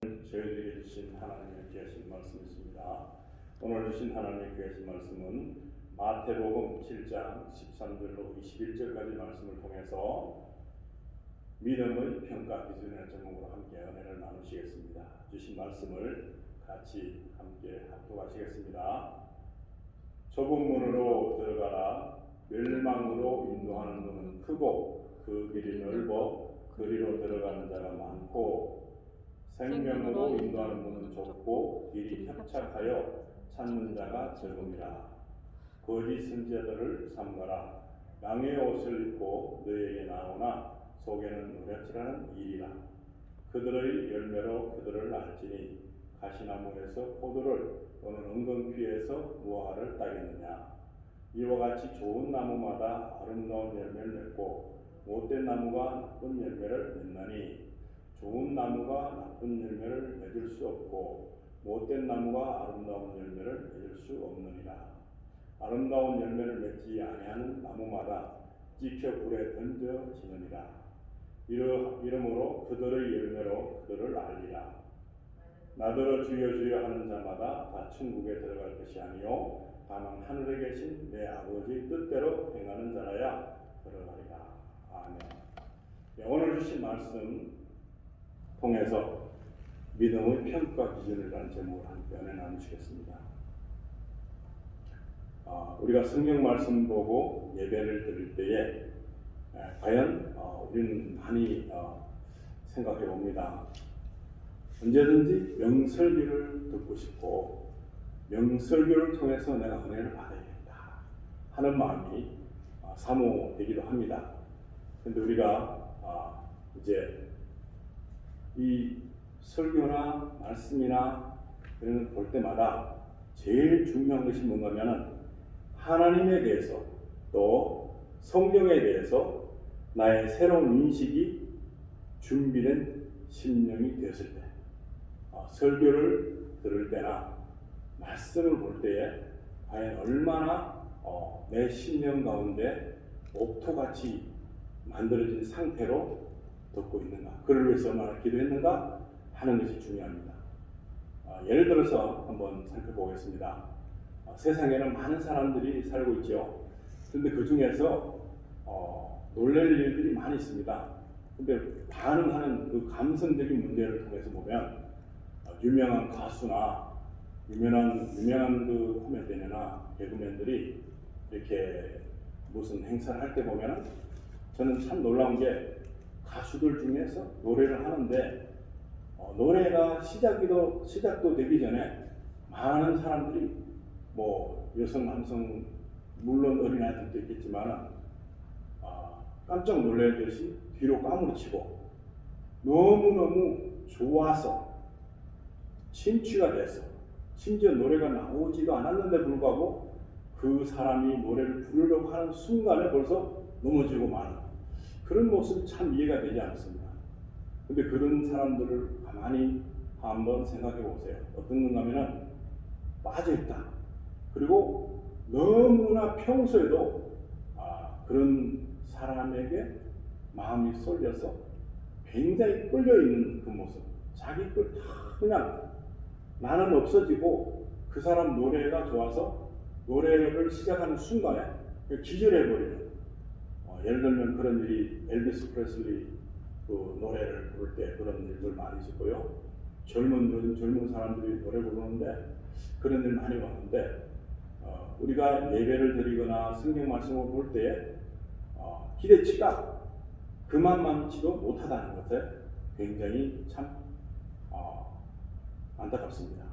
저희들에게 주신 하나님의 귀하신 말씀이 있습니다. 오늘 주신 하나님의 귀하신 말씀은 마태복음 7장 13절로 21절까지 말씀을 통해서 믿음의 평가 기준의 제목으로 함께 은혜를 나누시겠습니다. 주신 말씀을 같이 함께 합독하시겠습니다. 좁은 문으로 들어가라. 멸망으로 인도하는 문은 크고 그 길이 넓어 그리로 들어가는 자가 많고 생명으로 인도하는 문은 좁고 길이 협착하여 찾는 자가 적음이라. 거짓 선지자들을 삼가라. 양의 옷을 입고 너에게 나오나 속에는 노략질하는 일이라. 그들의 열매로 그들을 알지니 가시나무에서 포도를 또는 은근귀에서 무화과를 따겠느냐. 이와 같이 좋은 나무마다 아름다운 열매를 맺고 못된 나무가 나쁜 열매를 맺나니 좋은 나무가 나쁜 열매를 맺을 수 없고 못된 나무가 아름다운 열매를 맺을 수 없느니라. 아름다운 열매를 맺지 아니하는 나무마다 찍혀 불에 던져지느니라. 이러므로 그들의 열매로 그들을 알리라. 나더러 주여 주여 하는 자마다 다 천국에 들어갈 것이 아니요 다만 하늘에 계신 내 아버지 뜻대로 행하는 자라야 들어가리라. 아멘. 오늘 주신 말씀 통해서 믿음의 평가 기준이라는 제목을 함께 은혜 나누시겠습니다. 우리가 성경 말씀 보고 예배를 드릴 때에 과연 우리는 많이 생각해 봅니다. 언제든지 명설교를 듣고 싶고 명설교를 통해서 내가 은혜를 받아야겠다 하는 마음이 사모되기도 합니다. 그런데 우리가 이제 이 설교나 말씀이나 이런 걸 볼 때마다 제일 중요한 것이 뭔가면은 하나님에 대해서 또 성경에 대해서 나의 새로운 인식이 준비된 심령이 되었을 때, 설교를 들을 때나 말씀을 볼 때에 과연 얼마나 내 심령 가운데 옥토같이 만들어진 상태로 듣고 있는가, 그를 위해서 얼마나 기도했는가 하는 것이 중요합니다. 예를 들어서 한번 살펴보겠습니다. 세상에는 많은 사람들이 살고 있죠. 그런데 그 중에서 놀랄 일들이 많이 있습니다. 근데 반응하는 그 감성적인 문제를 통해서 보면 유명한 가수나 유명한 그 코미디언이나 개그맨들이 이렇게 무슨 행사를 할 때 보면 저는 참 놀라운 게 가수들 중에서 노래를 하는데 노래가 시작도 되기 전에 많은 사람들이 뭐 여성, 남성, 물론 어린아이들도 있겠지만 깜짝 놀랄 듯이 뒤로 까무러치고 너무너무 좋아서 심취가 돼서 심지어 노래가 나오지도 않았는데 불구하고 그 사람이 노래를 부르려고 하는 순간에 벌써 넘어지고 마는 그런 모습이 참 이해가 되지 않습니다. 근데 그런 사람들을 가만히 한번 생각해 보세요. 어떤 건가 하면은 빠져있다. 그리고 너무나 평소에도 그런 사람에게 마음이 쏠려서 굉장히 끌려있는 그 모습. 자기 걸 다 그냥 나는 없어지고 그 사람 노래가 좋아서 노래를 시작하는 순간에 기절해버리는, 예를 들면 그런 일이 엘비스 프레슬리 그 노래를 부를 때 그런 일들 많이 있었고요. 요즘 젊은 사람들이 노래 부르는데 그런 일 많이 봤는데 우리가 예배를 드리거나 성경 말씀을 볼 때에 기대치가 그만만치도 못하다는 것에 굉장히 참 안타깝습니다.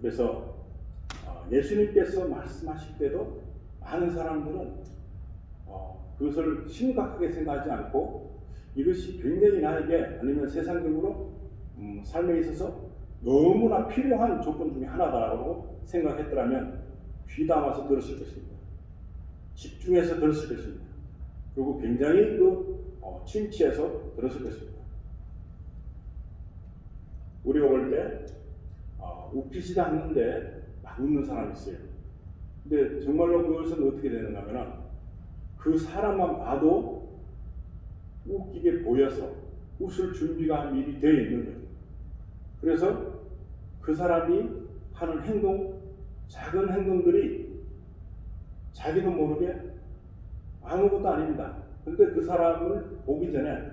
그래서 예수님께서 말씀하실 때도 많은 사람들은 그것을 심각하게 생각하지 않고 이것이 굉장히 나에게 아니면 세상적으로 삶에 있어서 너무나 필요한 조건 중에 하나다라고 생각했더라면 귀담아서 들었을 것입니다. 집중해서 들었을 것입니다. 그리고 굉장히 침취해서 들었을 것입니다. 우리가 볼 때 웃기지도 않는데 막 웃는 사람이 있어요. 근데 정말로 그것은 어떻게 되는가 하면 그 사람만 봐도 웃기게 보여서 웃을 준비가 미리 되어 있는 거예요. 그래서 그 사람이 하는 행동, 작은 행동들이 자기도 모르게 아무것도 아닙니다. 근데 그 사람을 보기 전에,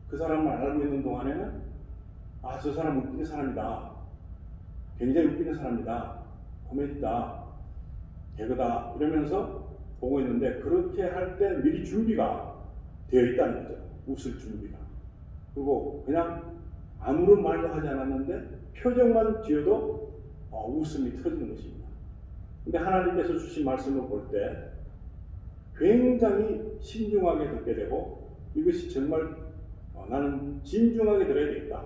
그 사람을 알고 있는 동안에는 아, 저 사람 웃기는 사람이다, 굉장히 웃기는 사람이다, 코미디다, 개그다 이러면서 보고 있는데, 그렇게 할 때 미리 준비가 되어 있다는 거죠. 웃을 준비가. 그리고 그냥 아무런 말도 하지 않았는데 표정만 지어도 웃음이 터지는 것입니다. 근데 하나님께서 주신 말씀을 볼 때 굉장히 신중하게 듣게 되고, 이것이 정말 나는 진중하게 들어야 되겠다,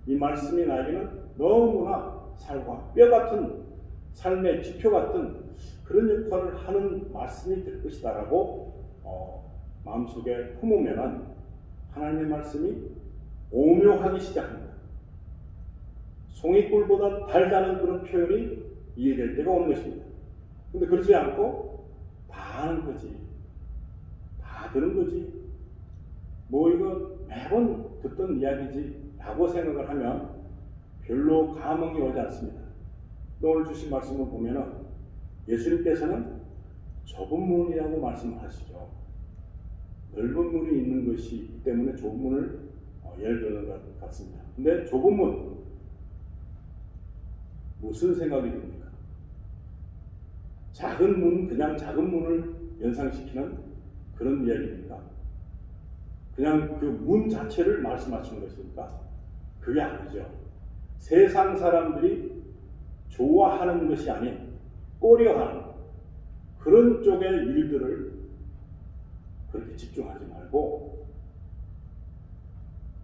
이 말씀이 나에게는 너무나 살과 뼈 같은 삶의 지표 같은 그런 역할을 하는 말씀이 될 것이다 라고 마음속에 품으면 하나님의 말씀이 오묘하기 시작합니다. 송이꿀보다 달다는 그런 표현이 이해될 때가 오는 것입니다. 근데 그러지 않고 다 아는 거지, 다 들은 거지, 뭐 이거 매번 듣던 이야기지 라고 생각을 하면 별로 감흥이 오지 않습니다. 또 오늘 주신 말씀을 보면은 예수님께서는 좁은 문이라고 말씀을 하시죠. 넓은 문이 있는 것이 있기 때문에 좁은 문을 예를 드는 것 같습니다. 근데 좁은 문, 무슨 생각이 듭니까? 작은 문, 그냥 작은 문을 연상시키는 그런 이야기입니까? 그냥 그 문 자체를 말씀하시는 것입니까? 그게 아니죠. 세상 사람들이 좋아하는 것이 아닌 꺼려하는 그런 쪽의 일들을 그렇게 집중하지 말고,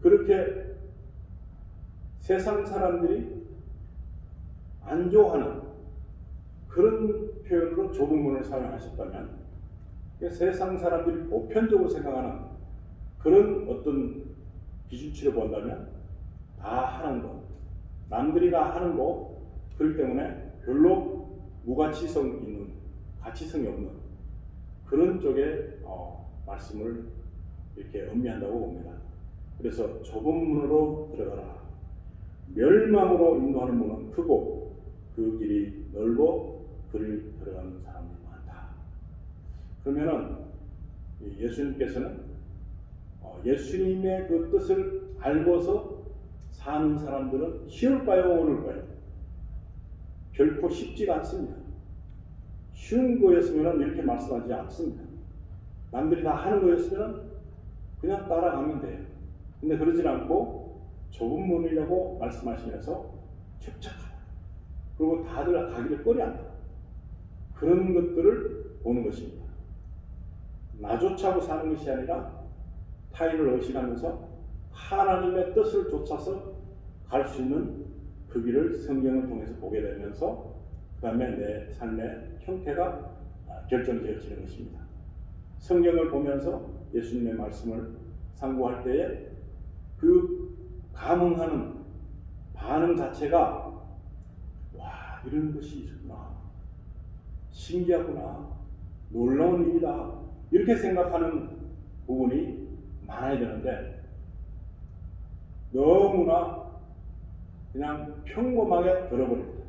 그렇게 세상 사람들이 안 좋아하는 그런 표현으로 좁은 문을 사용하셨다면, 세상 사람들이 보편적으로 생각하는 그런 어떤 기준치로 본다면 다 하는 것, 남들이 다 하는 것, 그렇기 때문에 별로 가치성이 없는 그런 쪽에 말씀을 이렇게 의미한다고 봅니다. 그래서 좁은 문으로 들어가라. 멸망으로 인도하는 문은 크고 그 길이 넓어 그를 들어가는 사람이 많다. 그러면은 예수님께서는 예수님의 그 뜻을 알고서 사는 사람들은 쉬울까요, 어려울까요? 결코 쉽지가 않습니다. 쉬운 거였으면 이렇게 말씀하지 않습니다. 남들이 다 하는 거였으면 그냥 따라가면 돼요. 근데 그러지 않고 좁은 문이라고 말씀하시면서 집착하다, 그리고 다들 가기를 꺼려한다, 그런 것들을 보는 것입니다. 나조차고 사는 것이 아니라 타인을 의식하면서 하나님의 뜻을 쫓아서 갈 수 있는 그 길을 성경을 통해서 보게 되면서 그 다음에 내 삶의 형태가 결정되어지는 것입니다. 성경을 보면서 예수님의 말씀을 상고할 때에 그 감흥하는 반응 자체가 와, 이런 것이 있구나, 신기하구나, 놀라운 일이다, 이렇게 생각하는 부분이 많아야 되는데 너무나 그냥 평범하게 들어버립니다.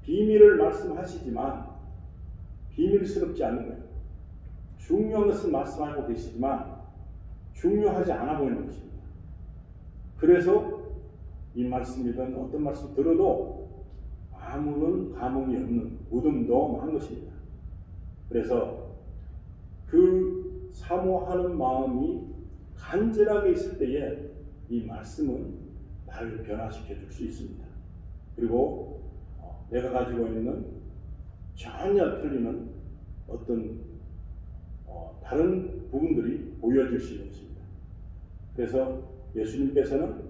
비밀을 말씀하시지만 비밀스럽지 않은 거예요. 중요한 것은 말씀하고 계시지만 중요하지 않아 보이는 것입니다. 그래서 이 말씀이든 어떤 말씀 들어도 아무런 감흥이 없는 무덤덤한 것입니다. 그래서 그 사모하는 마음이 간절하게 있을 때에 이 말씀은 나를 변화시켜 줄 수 있습니다. 그리고 내가 가지고 있는 전혀 틀리는 어떤 다른 부분들이 보여질 수 있는 것입니다. 그래서 예수님께서는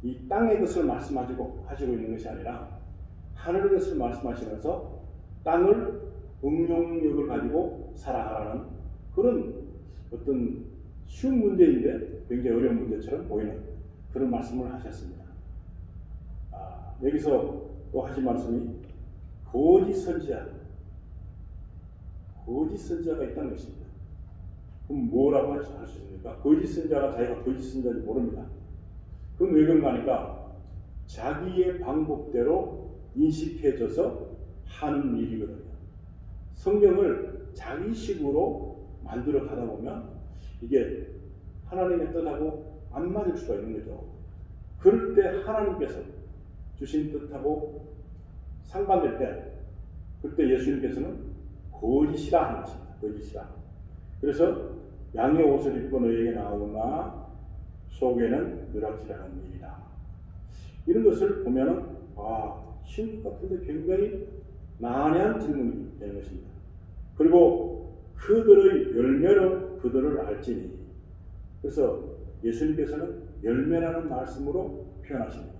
이 땅의 것을 말씀하시고 있는 것이 아니라 하늘의 것을 말씀하시면서 땅을 응용력을 가지고 살아가라는 그런 어떤 쉬운 문제인데 굉장히 어려운 문제처럼 보이는 그런 말씀을 하셨습니다. 여기서 또 하신 말씀이 거짓 선지자가 있다는 것입니다. 그럼 뭐라고 할 수 있습니까? 거짓 선지자가 자기가 거짓 선지자인지 모릅니다. 그럼 왜 그런가 하니까 자기의 방법대로 인식해져서 하는 일이거든요. 성경을 자기식으로 만들어 가다 보면 이게 하나님의 뜻하고 안 맞을 수가 있는 거죠. 그럴 때 하나님께서 주신 뜻하고 상반될 때 그때 예수님께서는 거짓이라 하는 것입니다. 거짓이라. 그래서 양의 옷을 입고 너에게 나오나 속에는 누락지라는 일이다. 이런 것을 보면은 쉬운 것 같은데 굉장히 난해한 질문이 되는 것입니다. 그리고 그들의 열매로 그들을 알지니. 그래서 예수님께서는 열매라는 말씀으로 표현하십니다.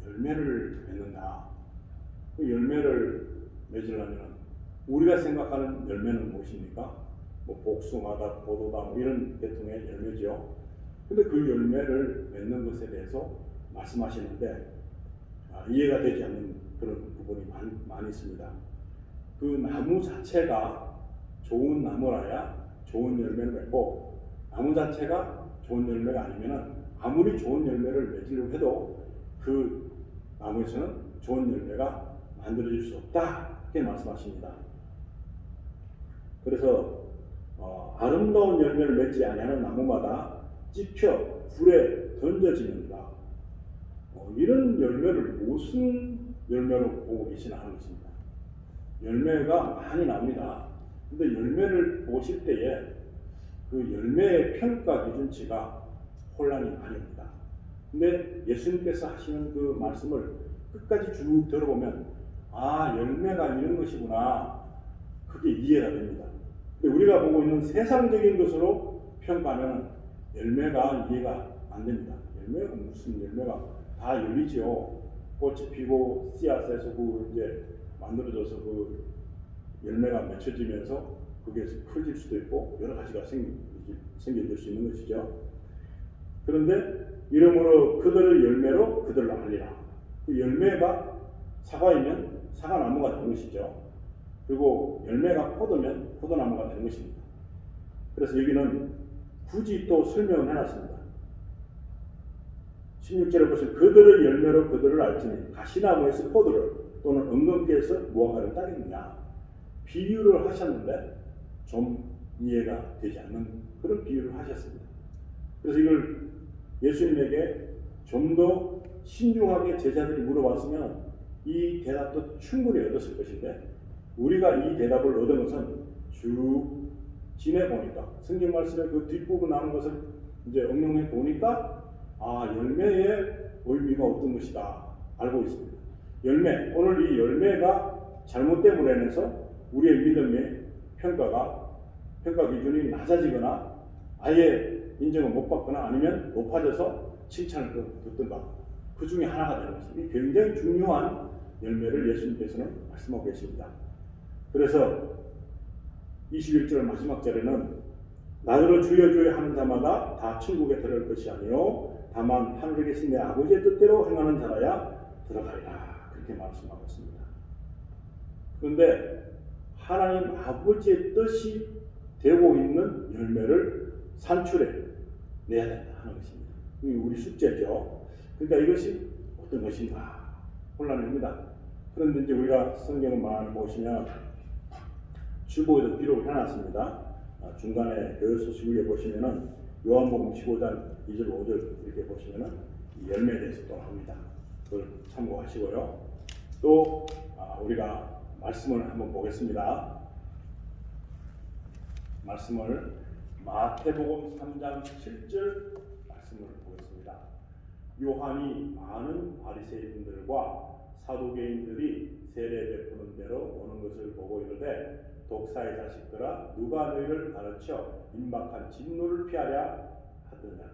열매를 맺는다. 그 열매를 맺으려면 우리가 생각하는 열매는 무엇입니까? 뭐 복숭아다, 포도다, 뭐 이런 계통의 열매죠. 근데 그 열매를 맺는 것에 대해서 말씀하시는데 이해가 되지 않는 그런 부분이 많이 있습니다. 그 나무 자체가 좋은 나무라야 좋은 열매를 맺고, 나무 자체가 좋은 열매가 아니면 아무리 좋은 열매를 맺으려고 해도 그 나무에서는 좋은 열매가 만들어질 수 없다. 이렇게 말씀하십니다. 그래서 아름다운 열매를 맺지 아니하는 나무마다 찍혀 불에 던져지는다. 이런 열매를 무슨 열매로 보고 계시나 하는 것입니다. 열매가 많이 나옵니다. 근데 열매를 보실 때에 그 열매의 평가 기준치가 혼란이 많이 옵니다. 근데 예수님께서 하시는 그 말씀을 끝까지 쭉 들어보면 열매가 이런 것이구나, 그게 이해가 됩니다. 근데 우리가 보고 있는 세상적인 것으로 평가하면 열매가 이해가 안 됩니다. 열매가 무슨 열매가 다 열리죠. 꽃이 피고 씨앗에서 이제 만들어져서 그 열매가 맺혀지면서 그게 커질 수도 있고 여러 가지가 생겨질 수 있는 것이죠. 그런데 이러므로 그들의 열매로 그들을 알리라. 그 열매가 사과이면 사과나무가 되는 것이죠. 그리고 열매가 포도면 포도나무가 되는 것입니다. 그래서 여기는 굳이 또 설명을 해놨습니다. 16절에 보시면 그들의 열매로 그들을 알지니 가시나무에서 포도를 또는 엉겅퀴에서 무화과를 따겠느냐. 비유를 하셨는데 좀 이해가 되지 않는 그런 비유를 하셨습니다. 그래서 이걸 예수님에게 좀 더 신중하게 제자들이 물어봤으면 이 대답도 충분히 얻었을 것인데, 우리가 이 대답을 얻은 것은 쭉 지내보니까, 성경 말씀의 그 뒷부분 나오는 것을 이제 응용해 보니까 열매의 의미가 어떤 것이다 알고 있습니다. 열매, 오늘 이 열매가 잘못됨으로 인해서 우리의 믿음의 평가 기준이 낮아지거나 아예 인정을 못 받거나 아니면 높아져서 칭찬을 듣든가, 그 중에 하나가 되는 것입니다. 이 굉장히 중요한 열매를 예수님께서는 말씀하고 계십니다. 그래서 21절 마지막 절에는 나더러 주여 주여 하는 자마다 다 천국에 들어갈 것이 아니요 다만 하늘에 계신 내 아버지의 뜻대로 행하는 자라야 들어가리라. 그렇게 말씀하고 있습니다. 그런데 하나님 아버지의 뜻이 되고 있는 열매를 산출해 내야 된다 하는 것입니다. 이게 우리 숙제죠. 그러니까 이것이 어떤 것인가 혼란입니다. 그런데 이제 우리가 성경을 많이 보시면 주보에도 기록을 해놨습니다. 중간에 교회 소식 위에 보시면은 요한복음 15장 2절 5절 이렇게 보시면은 열매에 대해서 또 나옵니다. 그걸 참고하시고요. 또 우리가 말씀을 한번 보겠습니다. 말씀을 마태복음 3장 7절 말씀을 보겠습니다. 요한이 많은 바리새인들과 사두개인들이 세례 베푸는 대로 오는 것을 보고 이르되 독사의 자식들아 누가 너희를 가르쳐 임박한 진노를 피하랴 하더냐.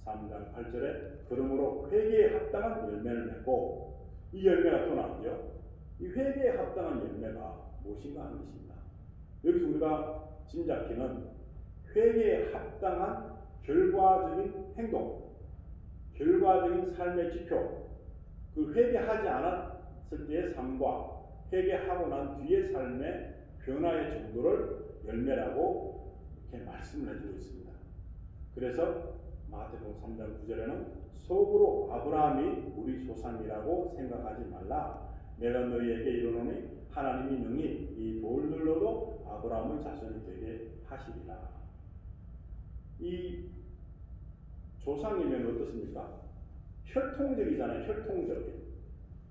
3장 8절에 그러므로 회개에 합당한 열매를 맺고, 이 열매가 또 나오죠. 이 회개에 합당한 열매가 무엇인가 하는 것입니다. 여기서 우리가 짐작기는 회개에 합당한 결과적인 행동, 결과적인 삶의 지표, 그 회개하지 않았을 때의 삶과 회개하고 난 뒤의 삶의 변화의 정도를 열매라고 이렇게 말씀을 해주고 있습니다. 그래서 마태복음 3장 9절에는 속으로 아브라함이 우리 조상이라고 생각하지 말라. 내가 너희에게 이르노니 하나님이 능히 이 돌들로도 아브라함의 자손이 되게 하시리라. 이 조상이면 어떻습니까? 혈통적이잖아요.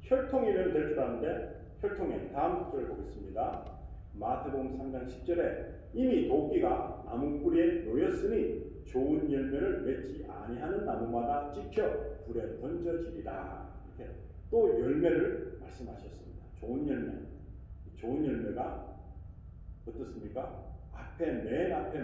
혈통이면 될 줄 아는데 혈통에 다음 절 보겠습니다. 마태복음 3장 10절에 이미 도끼가 나무 뿌리에 놓였으니 좋은 열매를 맺지 아니하는 나무마다 찍혀 불에 던져지리라. 이렇게 또 열매를 말씀하셨습니다. 좋은 열매가 어떻습니까? 맨 앞에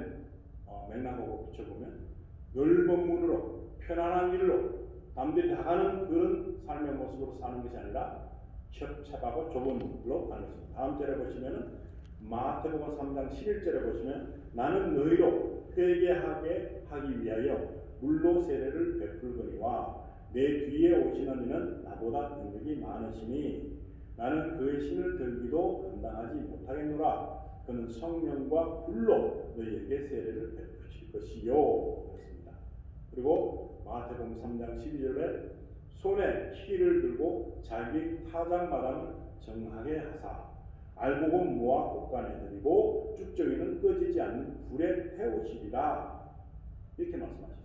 맥락하고 비춰보면 넓은 문으로 편안한 길로 남들이 다 가는 그런 삶의 모습으로 사는 것이 아니라 협착하고 좁은 길로 가는 것입니다. 다음 절에 보시면은 마태복음 3장 11절에 보시면 나는 너희로 회개하게 하기 위하여 물로 세례를 베풀거니와 내 뒤에 오시는 이는 나보다 능력이 많으시니 나는 그의 신을 들기도 감당하지 못하겠노라. 그는 성령과 불로 너희에게 세례를 베푸실 것이요. 그렇습니다. 그리고 마태복음 3장 12절에 손에 키를 들고 자기 타작마당을 정하게 하사 알곡은 모아 곳간에 들이고 쭉정이는 꺼지지 않는 불에 태우시리라. 이렇게 말씀하셨어요.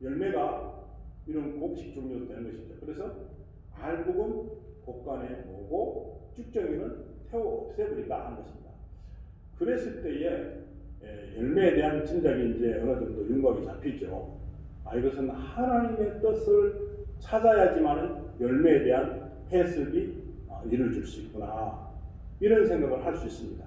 열매가 이런 곡식 종류도 되는 것이죠. 그래서 알곡은 곳간에 모으고 쭉정이는 태워 없애버리라 하는 것입니다. 그랬을 때에 열매에 대한 짐작이 이제 어느 정도 윤곽이 잡히죠. 이것은 하나님의 뜻을 찾아야지만 열매에 대한 해석이 이루어질 수 있구나. 이런 생각을 할 수 있습니다.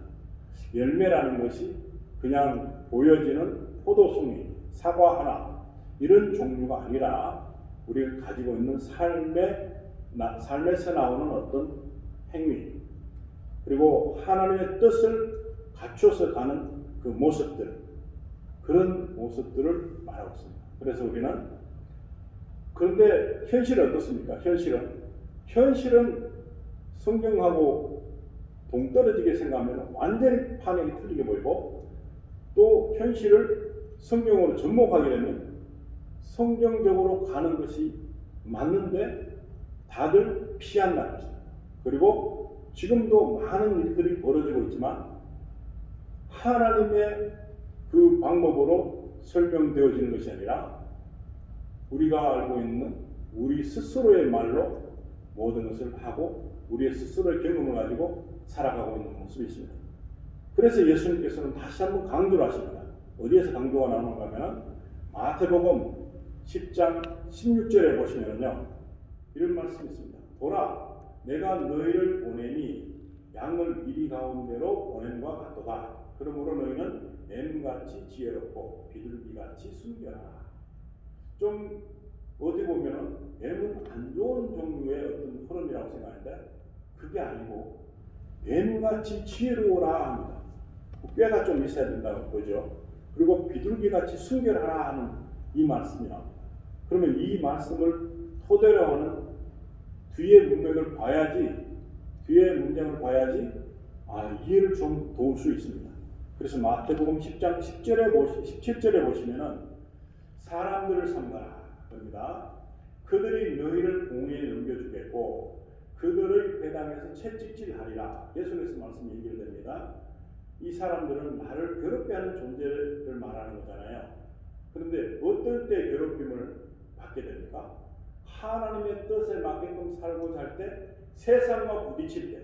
열매라는 것이 그냥 보여지는 포도송이, 사과 하나 이런 종류가 아니라 우리가 가지고 있는 삶에서 나오는 어떤 행위 그리고 하나님의 뜻을 갖춰서 가는 그 모습들 그런 모습들을 말하고 있습니다. 그래서 우리는 그런데 현실은 어떻습니까? 현실은 성경하고 동떨어지게 생각하면 완전히 방향이 틀리게 보이고 또 현실을 성경으로 접목하게 되면 성경적으로 가는 것이 맞는데 다들 피한다는 것입니다. 그리고 지금도 많은 일들이 벌어지고 있지만 하나님의 그 방법으로 설명되어지는 것이 아니라 우리가 알고 있는 우리 스스로의 말로 모든 것을 하고 우리의 스스로의 경험을 가지고 살아가고 있는 모습이 있습니다. 그래서 예수님께서는 다시 한번 강조를 하십니다. 어디에서 강조가 나오는가 하면 마태복음 10장 16절에 보시면요 이런 말씀이 있습니다. 보라 내가 너희를 보내니 양을 이리 가운데로 보냄과 같도다. 그러므로 너희는 뱀같이 지혜롭고 비둘기같이 순결하라. 좀 어디 보면은 뱀은 안 좋은 종류의 어떤 흐름이라고 생각하는데 그게 아니고 뱀같이 지혜로워라 합니다. 꾀가 좀 있어야 된다고 보죠. 그리고 비둘기같이 순결하라 하는 이 말씀이 나옵니다. 그러면 이 말씀을 토대로 하는 뒤의 문맥을 봐야지 뒤의 문장을 봐야지 이해를 좀 도울 수 있습니다. 그래서 마태복음 10장 17절에 보시면은 사람들을 삼가라 그럽니다. 그들이 너희를 공회에 넘겨주겠고 그들의 배당에서 채찍질하리라. 예수님께서 말씀이 연결됩니다. 이 사람들은 나를 괴롭게 하는 존재를 말하는 거잖아요. 그런데 어떨 때 괴롭힘을 받게 됩니까? 하나님의 뜻에 맞게끔 살고자 할 때 세상과 부딪힐 때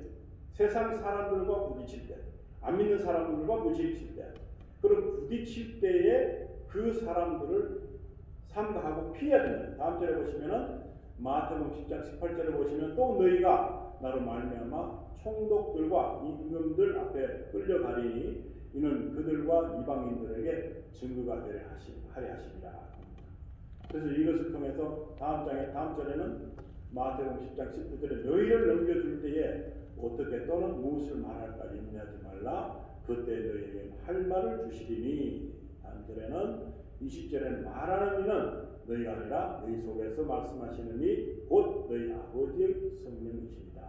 세상 사람들과 부딪힐 때 안 믿는 사람들과 부딪힐 때 그런 부딪힐 때에 그 사람들을 삼가하고 피해야 됩니다. 다음 절에 보시면은 마태복음 10장 18절에 보시면 또 너희가 나로 말미암아 총독들과 임금들 앞에 끌려가리니 이는 그들과 이방인들에게 증거가 되려 하려 하십니다. 그래서 이것을 통해서 다음 절에는 마태복음 10장 19절에 너희를 넘겨줄 때에 어떻게 또는 무엇을 말할까 염려하지 말라. 그때 너희에게 할 말을 주시리니. 다음 절에는 20절에는 말하는 이는 너희가 아니라 너희 속에서 말씀하시는 이 곧 너희 아버지의 성령이십니다.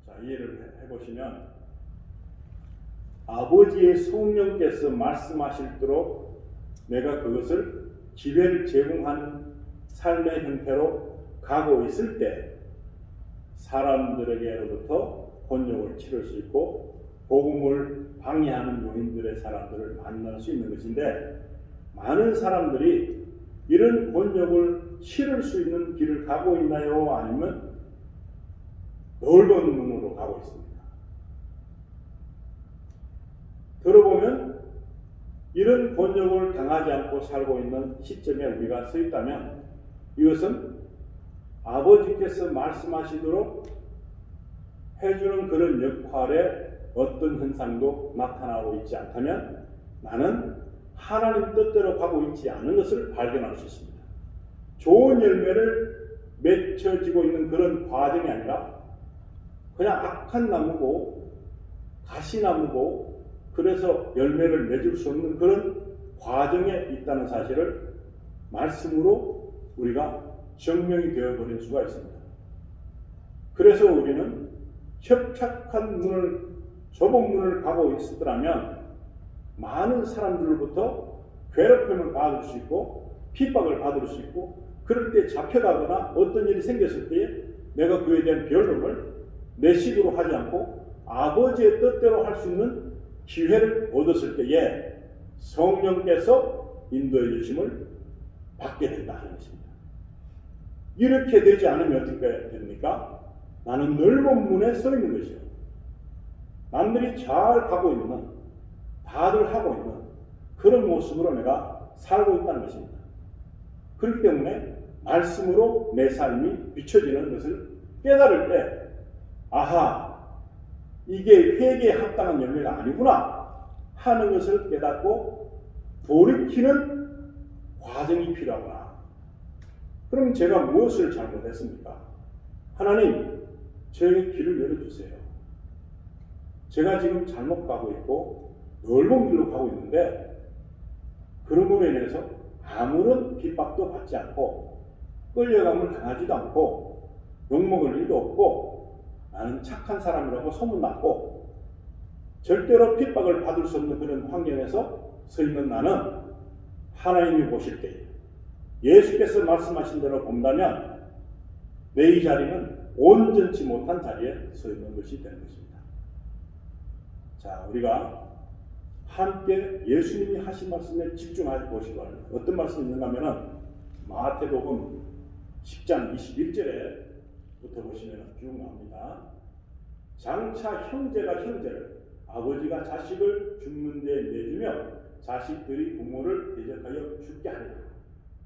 자, 이해를 해보시면 아버지의 성령께서 말씀하실도록 내가 그것을 기회를 제공하는 삶의 형태로 가고 있을 때 사람들에게로부터 곤욕을 치를 수 있고 복음을 방해하는 요인들의 사람들을 만날 수 있는 것인데, 많은 사람들이 이런 곤욕을 치를 수 있는 길을 가고 있나요? 아니면 넓은 문으로 가고 있습니다. 들어보면 이런 곤욕을 당하지 않고 살고 있는 시점에 우리가 서 있다면 이것은 아버지께서 말씀하시도록 해주는 그런 역할에 어떤 현상도 나타나고 있지 않다면 나는 하나님 뜻대로 가고 있지 않은 것을 발견할 수 있습니다. 좋은 열매를 맺혀지고 있는 그런 과정이 아니라 그냥 악한 나무고 가시나무고 그래서 열매를 맺을 수 없는 그런 과정에 있다는 사실을 말씀으로 우리가 증명이 되어버릴 수가 있습니다. 그래서 우리는 협착한 문을, 좁은 문을 가고 있었더라면 많은 사람들로부터 괴롭힘을 받을 수 있고 핍박을 받을 수 있고, 그럴 때 잡혀가거나 어떤 일이 생겼을 때에 내가 그에 대한 변론을 내 식으로 하지 않고 아버지의 뜻대로 할 수 있는 기회를 얻었을 때에 성령께서 인도해 주심을 받게 된다 하는 것입니다. 이렇게 되지 않으면 어떻게 됩니까? 나는 넓은 문에 서 있는 것이요, 남들이 잘 가고 있는, 다들 하고 있는 그런 모습으로 내가 살고 있다는 것입니다. 그렇기 때문에 말씀으로 내 삶이 비춰지는 것을 깨달을 때, 아하, 이게 회개에 합당한 열매가 아니구나 하는 것을 깨닫고 돌이키는 과정이 필요하구나. 그럼 제가 무엇을 잘못했습니까? 하나님, 저에게 길을 열어주세요. 제가 지금 잘못 가고 있고 넓은 길로 가고 있는데 그러므로 인해서 아무런 핍박도 받지 않고 끌려감을 당하지도 않고 욕먹을 일도 없고 나는 착한 사람이라고 소문났고 절대로 핍박을 받을 수 없는 그런 환경에서 서 있는 나는 하나님이 보실 때 예수께서 말씀하신 대로 본다면 내 이 자리는 온전치 못한 자리에 서 있는 것이 되는 것입니다. 자, 우리가 함께 예수님이 하신 말씀에 집중해 보시기 바랍니다. 어떤 말씀이 있는가 하면 마태복음 10장 21절에부터 보시면 쭉 나옵니다. 장차 형제가 형제를, 아버지가 자식을 죽는 데 내주며 자식들이 부모를 대적하여 죽게 하리라.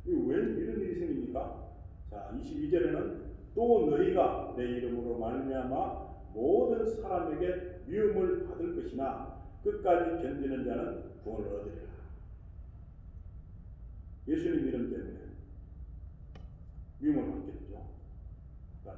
왜 이런 일이 생깁니까? 자, 22절에는 또 너희가 내 이름으로 말미암아 모든 사람에게 미움을 받을 것이나 끝까지 견디는 자는 구원을 얻으리라. 예수님 이름 때문에 미움을 받게 되죠.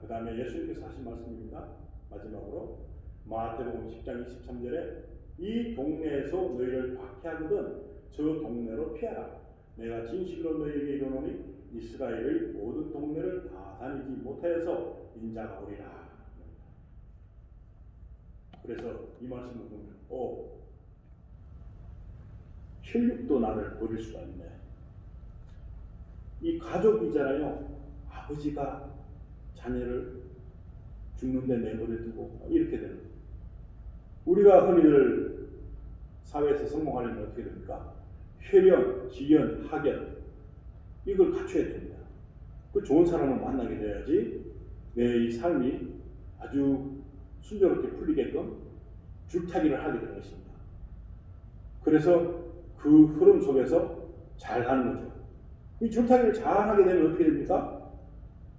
그 다음에 예수님께서 하신 말씀입니다. 마지막으로 마태복음 10장 23절에 이 동네에서 너희를 박해하거든 저 동네로 피하라. 내가 진실로 너희에게 이르노니 이스라엘의 모든 동네를 다 다니지 못하여서 인자가 오리라. 그래서 이 말씀을 보면 혈육도 나를 버릴 수가 있네. 이 가족이잖아요. 아버지가 자녀를 죽는데 내버려 두고 이렇게 되는 거예요. 우리가 흔히들 사회에서 성공하려면 어떻게 됩니까? 혈연, 지연, 학연 이걸 갖춰야 됩니다. 그 좋은 사람을 만나게 돼야지 내 이 삶이 아주 순조롭게 풀리게끔 줄타기를 하게 되는 것입니다. 그래서 그 흐름 속에서 잘 가는 거죠. 이 줄타기를 잘 하게 되면 어떻게 됩니까?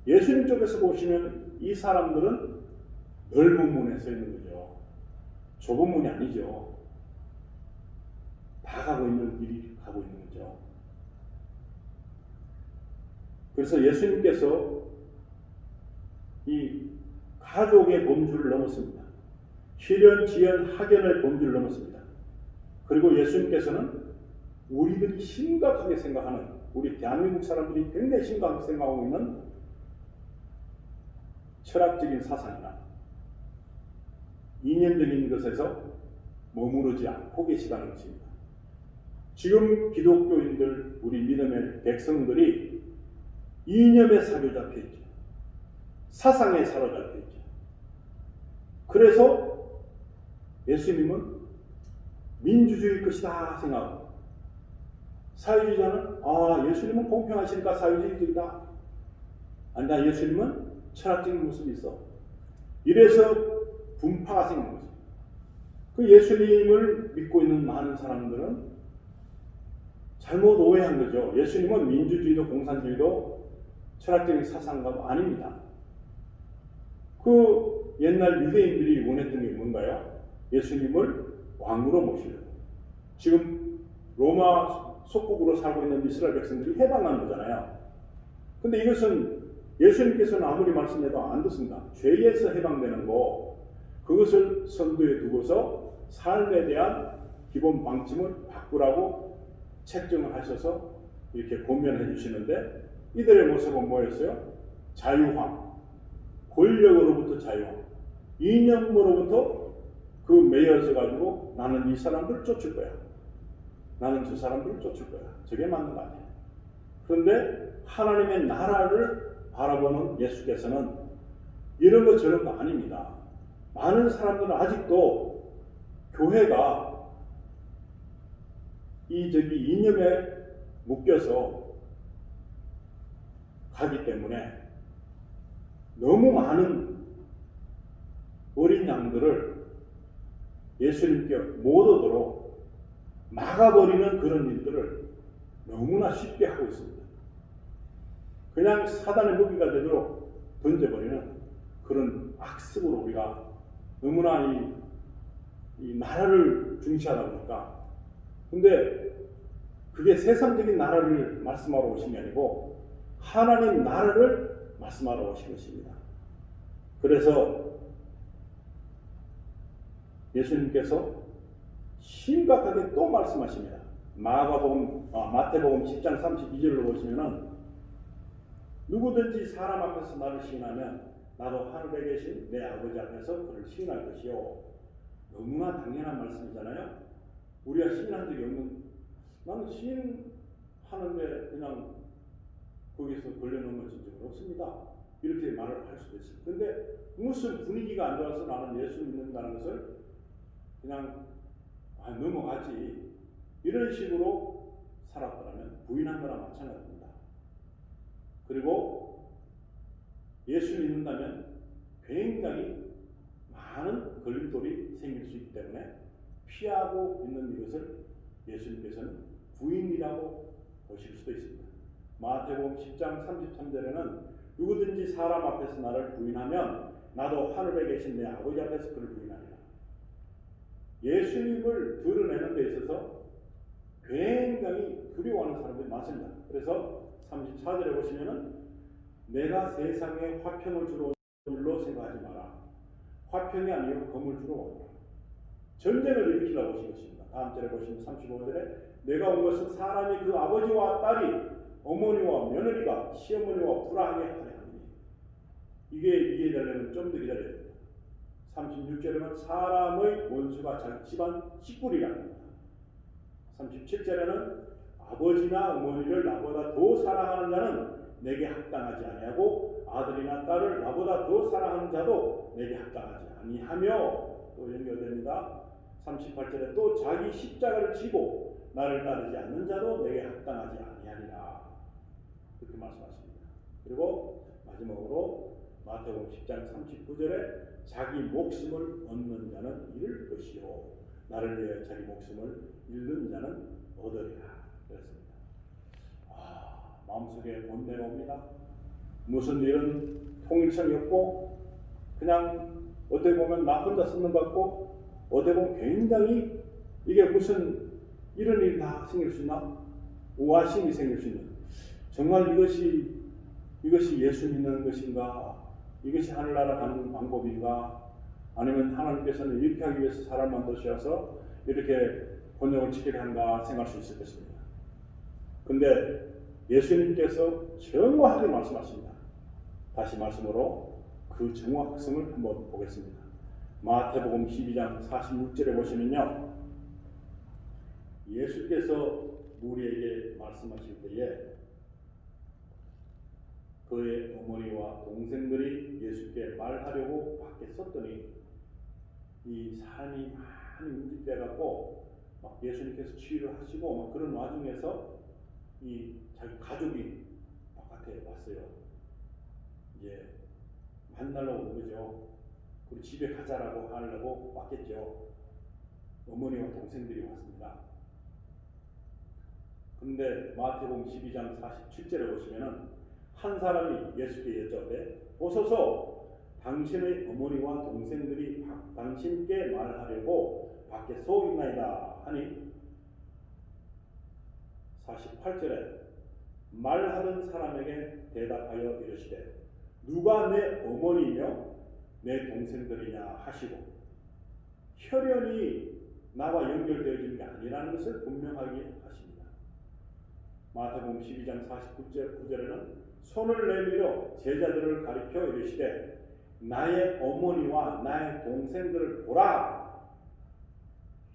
예수님 쪽에서 보시면 이 사람들은 넓은 문에 서 있는 거죠. 좁은 문이 아니죠. 다 가고 있는 길이 가고 있는 거죠. 그래서 예수님께서 이 가족의 범주를 넘었습니다. 혈연, 지연, 학연의 범주를 넘었습니다. 그리고 예수님께서는 우리들이 심각하게 생각하는, 우리 대한민국 사람들이 굉장히 심각하게 생각하고 있는 철학적인 사상이나 이념적인 것에서 머무르지 않고 계시다는 것입니다. 지금 기독교인들, 우리 믿음의 백성들이 이념에 사로잡혀 있죠. 사상에 사로잡혀 있죠. 그래서 예수님은 민주주의 것이다 생각하고, 사회주의자는 예수님은 공평하시니까 사회주의적이다. 아니다, 예수님은 철학적인 모습이 있어. 이래서 분파가 생긴 거죠. 그 예수님을 믿고 있는 많은 사람들은 잘못 오해한 거죠. 예수님은 민주주의도 공산주의도 철학적인 사상가도 아닙니다. 그 옛날 유대인들이 원했던 게 뭔가요? 예수님을 왕으로 모시려고. 지금 로마 속국으로 살고 있는 이스라엘 백성들이 해방한 거잖아요. 근데 이것은 예수님께서는 아무리 말씀해도 안 듣습니다. 죄에서 해방되는 거, 그것을 선두에 두고서 삶에 대한 기본 방침을 바꾸라고 책정을 하셔서 이렇게 권면해 주시는데, 이들의 모습은 뭐였어요? 자유화, 권력으로부터 자유화, 이념으로부터 그 매여져 가지고 나는 이 사람들을 쫓을 거야, 나는 저 사람들을 쫓을 거야. 저게 맞는 거 아니에요. 그런데 하나님의 나라를 바라보는 예수께서는 이런 거 저런 거 아닙니다. 많은 사람들은 아직도 교회가 이념에 묶여서 가기 때문에 너무 많은 어린 양들을 예수님께 못 오도록 막아버리는 그런 일들을 너무나 쉽게 하고 있습니다. 그냥 사단의 무기가 되도록 던져버리는 그런 악습으로 우리가 너무나 이 나라를 중시하다 보니까, 근데 그게 세상적인 나라를 말씀하러 오신 게 아니고 하나님 나라를 말씀하러 오신 것입니다. 그래서 예수님께서 심각하게 또 말씀하십니다. 마태복음 10장 32절을 보시면은, 누구든지 사람 앞에서 나를 시인하면 나도 하늘에 계신 내 아버지 앞에서 그를 시인할 것이요. 너무나 당연한 말씀이잖아요. 우리가 시인한 적이 없는, 나는 시인하는데 그냥 거기서 걸려놓은 것이 좀 없습니다, 이렇게 말을 할 수도 있어요. 근데 무슨 분위기가 안 좋아서 나는 예수 믿는다는 것을 그냥 넘어가지, 이런 식으로 살았더라면 부인한 거나 마찬가지입니다. 그리고 예수 믿는다면 굉장히 많은 걸림돌이 생길 수 있기 때문에 피하고 있는 이것을 예수님께서는 부인이라고 보실 수도 있습니다. 마태복음 10장 33절에는 누구든지 사람 앞에서 나를 부인하면 나도 하늘에 계신 내 아버지 앞에서 그를 부인하리라. 예수님을 드러내는 데 있어서 굉장히 두려워하는 사람들이 많습니다. 그래서 34절에 보시면은, 내가 세상에 화평을 주러 온 줄로 생각하지 마라. 화평이 아니요 검을 주러 왔노라. 전쟁을 일으키려고 오신 것입니다. 다음 절에 보시면 35절에 내가 온 것은 사람이 그 아버지와 딸이 어머니와 며느리가 시어머니와 불화하게 하려 하니. 이게 이해되려면 좀 더 기다려야 됩니다. 36절에는 사람의 원수가 자기 집안 식구리라 합니다. 37절에는 아버지나 어머니를 나보다 더 사랑하는 자는 내게 합당하지 아니하고 아들이나 딸을 나보다 더 사랑하는 자도 내게 합당하지 아니하며, 또 연결됩니다. 38절에 또 자기 십자가를 지고 나를 따르지 않는 자도 내게 합당하지 아니하리라, 그렇게 말씀하십니다. 그리고 마지막으로 마태복음 10장 39절에 자기 목숨을 얻는 자는 잃을 것이요 나를 위해 자기 목숨을 잃는 자는 얻으리라 그랬습니다. 마음속에 본내가 옵니다. 무슨 일은 통일성이 없고 그냥 어떻게 보면 나 혼자 쓰는 것 같고, 어떻게 보면 굉장히 이게 무슨 이런 일이 다 생길 수 있나? 우아심이 생길 수 있는, 정말 이것이 예수 믿는 것인가? 이것이 하늘나라 가는 방법인가? 아니면 하나님께서는 이렇게 하기 위해서 사람 만드셔서 이렇게 번영을 지키려 한가 생각할 수 있을 것입니다. 근데 예수님께서 정확하게 말씀하십니다. 다시 말씀으로 그 정확성을 한번 보겠습니다. 마태복음 12장 46절에 보시면요, 예수께서 우리에게 말씀하실 때에 그의 어머니와 동생들이 예수께 말하려고 밖에 섰더니 이 사람이 많이 움직여갖고 막 예수님께서 치유를 하시고 막 그런 와중에서 이 자기 가족이 바깥에 왔어요. 이제 만나러 온 거죠. 그리고 집에 가자라고 하려고 왔겠죠. 어머니와 동생들이 왔습니다. 근데 마태복음 12장 47절에 보시면은 한 사람이 예수께 여쭤되 오소서 당신의 어머니와 동생들이 당신께 말하려고 밖에 서 있나이다 하니 48절에 말하던 사람에게 대답하여 이르시되 누가 내 어머니며 내 동생들이냐 하시고 혈연이 나와 연결되어지는 게 아니라는 것을 분명하게 하십니다. 마태복음 12장 49절에는 손을 내밀어 제자들을 가리켜 이르시되 나의 어머니와 나의 동생들을 보라.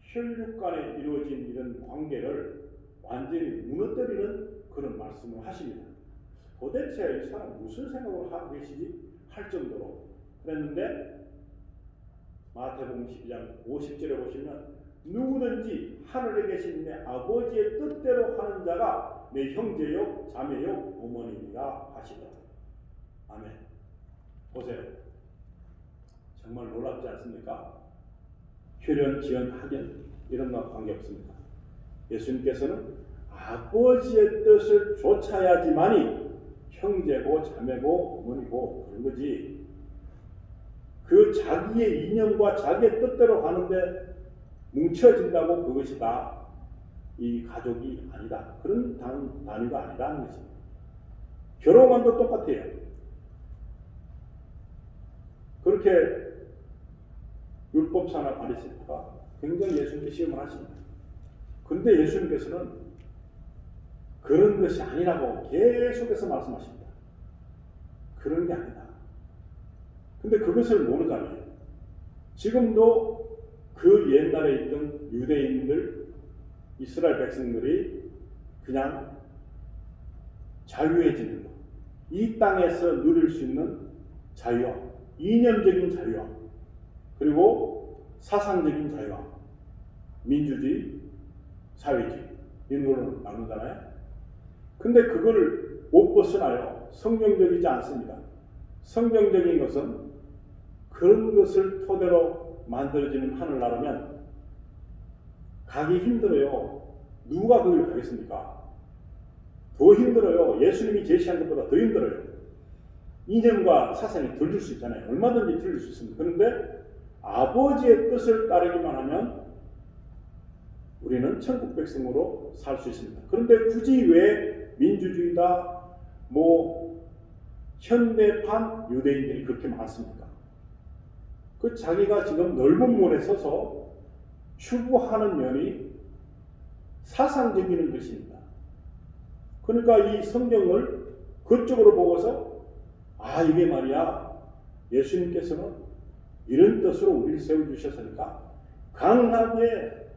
혈육 간에 이루어진 이런 관계를 완전히 무너뜨리는 그런 말씀을 하십니다. 도대체 이 사람 무슨 생각을 하고 계시지? 할 정도로 그랬는데 마태복음 12장 50절에 보시면 누구든지 하늘에 계신 내 아버지의 뜻대로 하는 자가 내 형제요 자매요 어머니니라 하시더라. 아멘. 보세요. 정말 놀랍지 않습니까? 혈연, 지연, 학연 이런 거 관계없습니다. 예수님께서는 아버지의 뜻을 좇아야지만이 형제고 자매고 어머니고 그런 거지. 그 자기의 이념과 자기의 뜻대로 가는데 뭉쳐진다고 그것이 다 이 가족이 아니다. 그런 단위가 아니라는 것입니다. 결혼관도 똑같아요. 그렇게 율법사나 바리새파가 굉장히 예수님께 시험을 하십니다. 그런데 예수님께서는 그런 것이 아니라고 계속해서 말씀하십니다. 그런 게 아니다. 근데 그것을 모르잖아요. 지금도 그 옛날에 있던 유대인들, 이스라엘 백성들이 그냥 자유해지는 것, 이 땅에서 누릴 수 있는 자유와 이념적인 자유와 그리고 사상적인 자유와 민주주의, 사회주의 이런 걸로 나누잖아요. 근데 그걸 못 벗어나요. 성경적이지 않습니다. 성경적인 것은 그런 것을 토대로 만들어지는 하늘나라면 가기 힘들어요. 누가 그걸 가겠습니까? 더 힘들어요. 예수님이 제시한 것보다 더 힘들어요. 이념과 사상이 틀릴 수 있잖아요. 얼마든지 틀릴 수 있습니다. 그런데 아버지의 뜻을 따르기만 하면 우리는 천국 백성으로 살 수 있습니다. 그런데 굳이 왜 민주주의다, 현대판 유대인들이 그렇게 많습니까? 그 자기가 지금 넓은 문에 서서 추구하는 면이 사상적인 것입니다. 그러니까 이 성경을 그쪽으로 보고서 이게 말이야 예수님께서는 이런 뜻으로 우리를 세워주셨으니까 강하게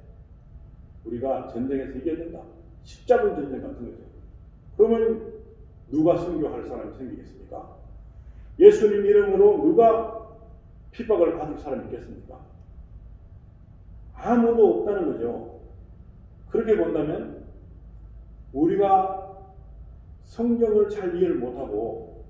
우리가 전쟁에서 이겨야 된다. 십자군 전쟁 같은 거죠. 그러면 누가 순교할 사람이 생기겠습니까? 예수님 이름으로 누가 핍박을 받을 사람이 있겠습니까? 아무도 없다는 거죠. 그렇게 본다면 우리가 성경을 잘 이해를 못하고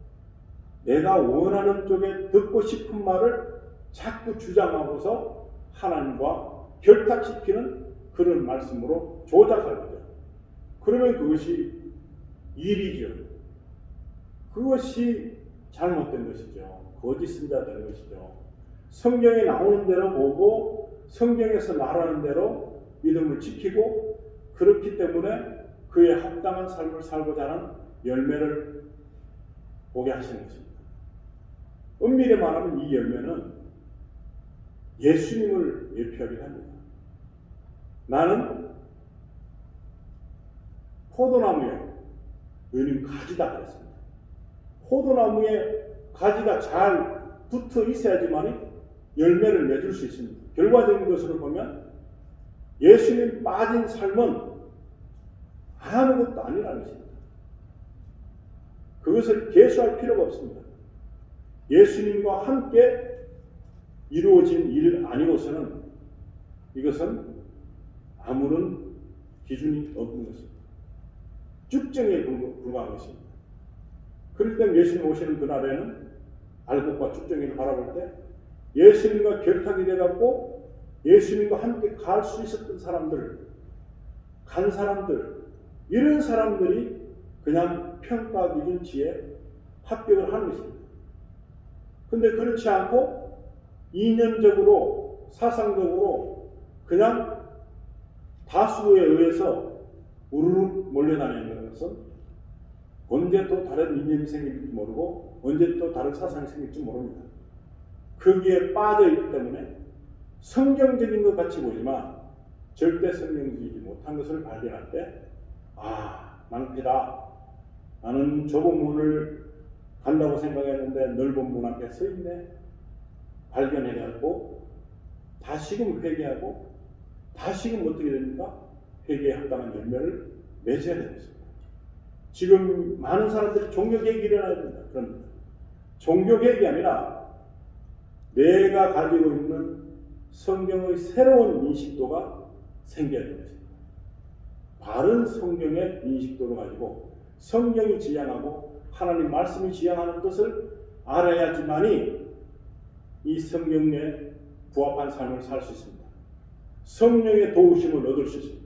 내가 원하는 쪽에 듣고 싶은 말을 자꾸 주장하고서 하나님과 결탁시키는 그런 말씀으로 조작할 거죠. 그러면 그것이 일이죠. 그것이 잘못된 것이죠. 거짓 선자 되는 것이죠. 성경에 나오는 대로 보고 성경에서 말하는 대로 믿음을 지키고 그렇기 때문에 그에 합당한 삶을 살고자 하는 열매를 보게 하시는 것입니다. 엄밀히 말하면 이 열매는 예수님을 예표하기도 합니다. 나는 포도나무에 너는 가지다 그랬습니다. 포도나무에 가지가 잘 붙어 있어야지만 열매를 맺을 수 있습니다. 결과적인 것으로 보면 예수님 빠진 삶은 아무것도 아니라는 것입니다. 그것을 개수할 필요가 없습니다. 예수님과 함께 이루어진 일 아니고서는 이것은 아무런 기준이 없는 것입니다. 쭉정에 불과한 것입니다. 그럴 때 예수님 오시는 그날에는 알곡과 쭉정이를 바라볼 때 예수님과 결탁이 돼갖고 예수님과 함께 갈 수 있었던 사람들, 간 사람들, 이런 사람들이 그냥 평가 기준치에 합격을 하는 것입니다. 근데 그렇지 않고 이념적으로, 사상적으로 그냥 다수에 의해서 우르르 몰려다니는 것은 언제 또 다른 이념이 생길지 모르고 언제 또 다른 사상이 생길지 모릅니다. 거기에 빠져있기 때문에 성경적인 것 같이 보지만 절대 성경적이지 못한 것을 발견할 때 낭패다. 나는 좁은 문을 간다고 생각했는데 넓은 문 앞에 서 있네. 발견해갖고 다시금 회개하고 다시금 어떻게 됩니까? 회개에 합당한 열매를 맺어야 되는 것입니다. 지금 많은 사람들이 종교개혁이 일어나야 된다. 그럽니다. 종교개혁이 아니라 내가 가지고 있는 성경의 새로운 인식도가 생겨야 되는 것입니다. 바른 성경의 인식도를 가지고 성경이 지향하고 하나님 말씀이 지향하는 것을 알아야지만이 이 성경에 부합한 삶을 살 수 있습니다. 성령의 도우심을 얻을 수 있습니다.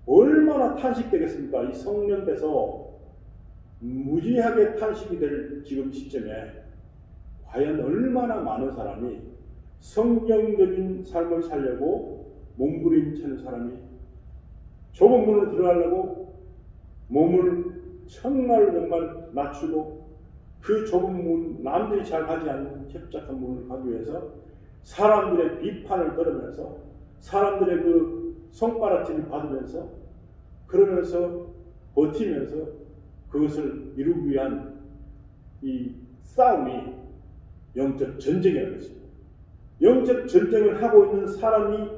얼마나 탄식되겠습니까? 이 성령께서 무지하게 탄식이 될 지금 시점에 과연 얼마나 많은 사람이 성경적인 삶을 살려고 몸부림치는 사람이 좁은 문으로 들어가려고 몸을 정말 낮추고 그 좁은 문, 남들이 잘 가지 않는 협착한 문을 가기 위해서 사람들의 비판을 들으면서 사람들의 그 손가락질을 받으면서 그러면서 버티면서 그것을 이루기 위한 이 싸움이 영적 전쟁이라는 것입니다. 영적 전쟁을 하고 있는 사람이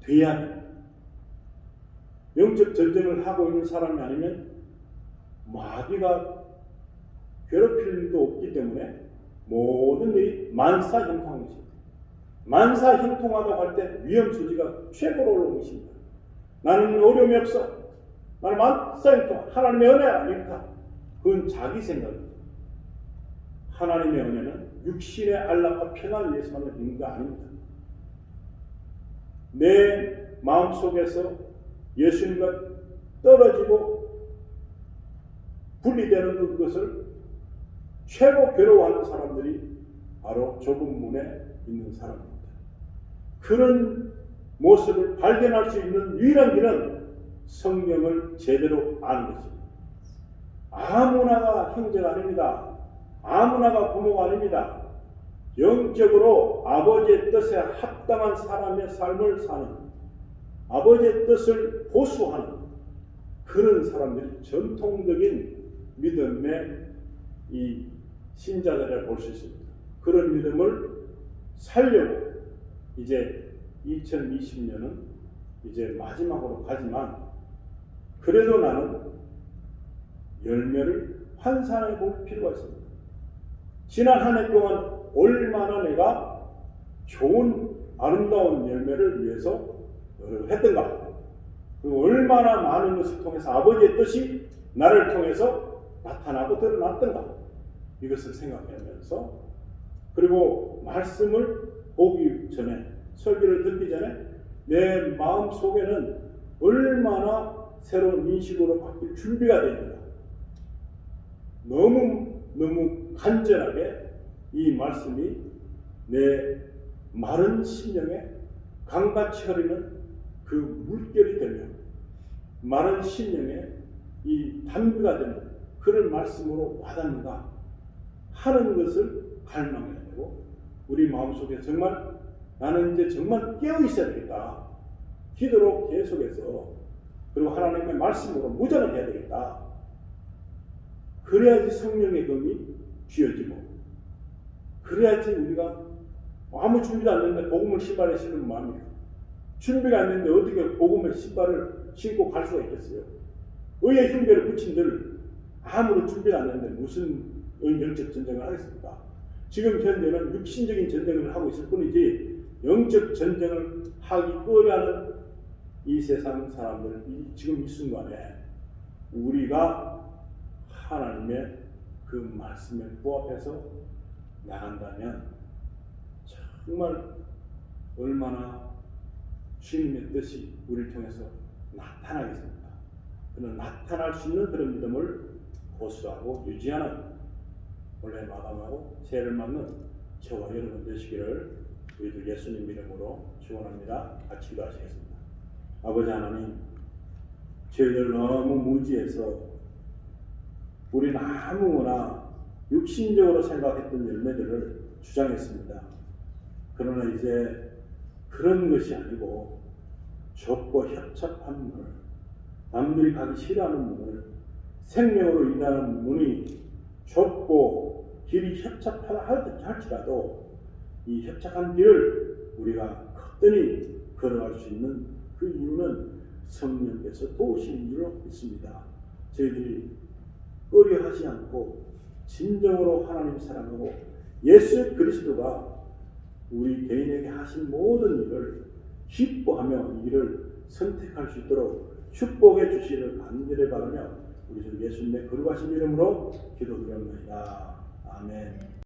돼야 합니다. 영적 전쟁을 하고 있는 사람이 아니면 마귀가 괴롭힐 일도 없기 때문에 모든 일이 만사형통한 것입니다. 만사형통하다고 할 때 위험 소지가 최고로 올라온 것입니다. 나는 어려움이 없어. 나는 만사형통. 하나님의 은혜가 있다. 그건 자기 생각입니다. 하나님의 은혜는 육신의 안락과 평안을 위해서만 있는 거 아닙니다. 내 마음속에서 예수님과 떨어지고 분리되는 그것을 최고 괴로워하는 사람들이 바로 좁은 문에 있는 사람입니다. 그런 모습을 발견할 수 있는 유일한 길은 성경을 제대로 아는 것입니다. 아무나가 형제가 아닙니다. 아무나가 부모가 아닙니다. 영적으로 아버지의 뜻에 합당한 사람의 삶을 사는, 아버지의 뜻을 고수하는 그런 사람들이 전통적인 믿음의 이 신자들이라 볼 수 있습니다. 그런 믿음을 살려고 이제 2020년은 이제 마지막으로 가지만 그래도 나는 열매를 환산해 볼 필요가 있습니다. 지난 한 해 동안 얼마나 내가 좋은 아름다운 열매를 위해서 했던가, 그리고 얼마나 많은 것을 통해서 아버지의 뜻이 나를 통해서 나타나고 드러났던가, 이것을 생각하면서, 그리고 말씀을 보기 전에, 설교를 듣기 전에 내 마음 속에는 얼마나 새로운 인식으로 바뀔 준비가 됩니다. 너무 간절하게 이 말씀이 내 마른 심령에 강같이 흐르는 그 물결이 되며 마른 심령에 이 담비가 되는 그런 말씀으로 와닿는가 하는 것을 갈망해야 되고, 우리 마음속에 정말 나는 이제 정말 깨어 있어야 되겠다. 기도로 계속해서, 그리고 하나님의 말씀으로 무장을 해야 되겠다. 그래야지 성령의 검이 쥐어지고, 그래야지 우리가 아무 준비도 안 됐는데 복음을 신발에 신는 마음이에요. 준비가 안 됐는데 어떻게 복음의 신발을 신고 갈 수가 있겠어요? 의의 흉배를 붙인들 아무런 준비가 안 됐는데 무슨 영적 전쟁을 하겠습니까? 지금 현재는 육신적인 전쟁을 하고 있을 뿐이지 영적 전쟁을 하기 꺼려하는 이 세상 사람들, 지금 이 순간에 우리가 하나님의 그 말씀에 부합해서 나간다면 정말 얼마나 주님의 뜻이 우리를 통해서 나타나겠습니까? 그는 나타날 수 있는 그런 믿음을 고수하고 유지하는 올해 마감하고 새해를 맞는 저와 여러분 되시기를 우리도 예수님 이름으로 축원합니다. 같이 기도하시겠습니다. 아버지 하나님, 저희들 너무 무지해서 우리는 아무거나 육신적으로 생각했던 열매들을 주장했습니다. 그러나 이제 그런 것이 아니고 좁고 협착한 문, 남들이 가기 싫어하는 문을 생명으로 인하는 문이 좁고 길이 협착하다 할지라도 이 협착한 길을 우리가 거뜬히 걸어갈 수 있는 그 이유는 성령께서 도우시는 줄로 믿습니다. 저희들이 꺼려하지 않고 진정으로 하나님을 사랑하고 예수 그리스도가 우리 개인에게 하신 모든 일을 기뻐하며 이 일을 선택할 수 있도록 축복해 주시기를 간절히 바라며 우리 주 예수님의 거룩하신 이름으로 기도드립니다. 아멘.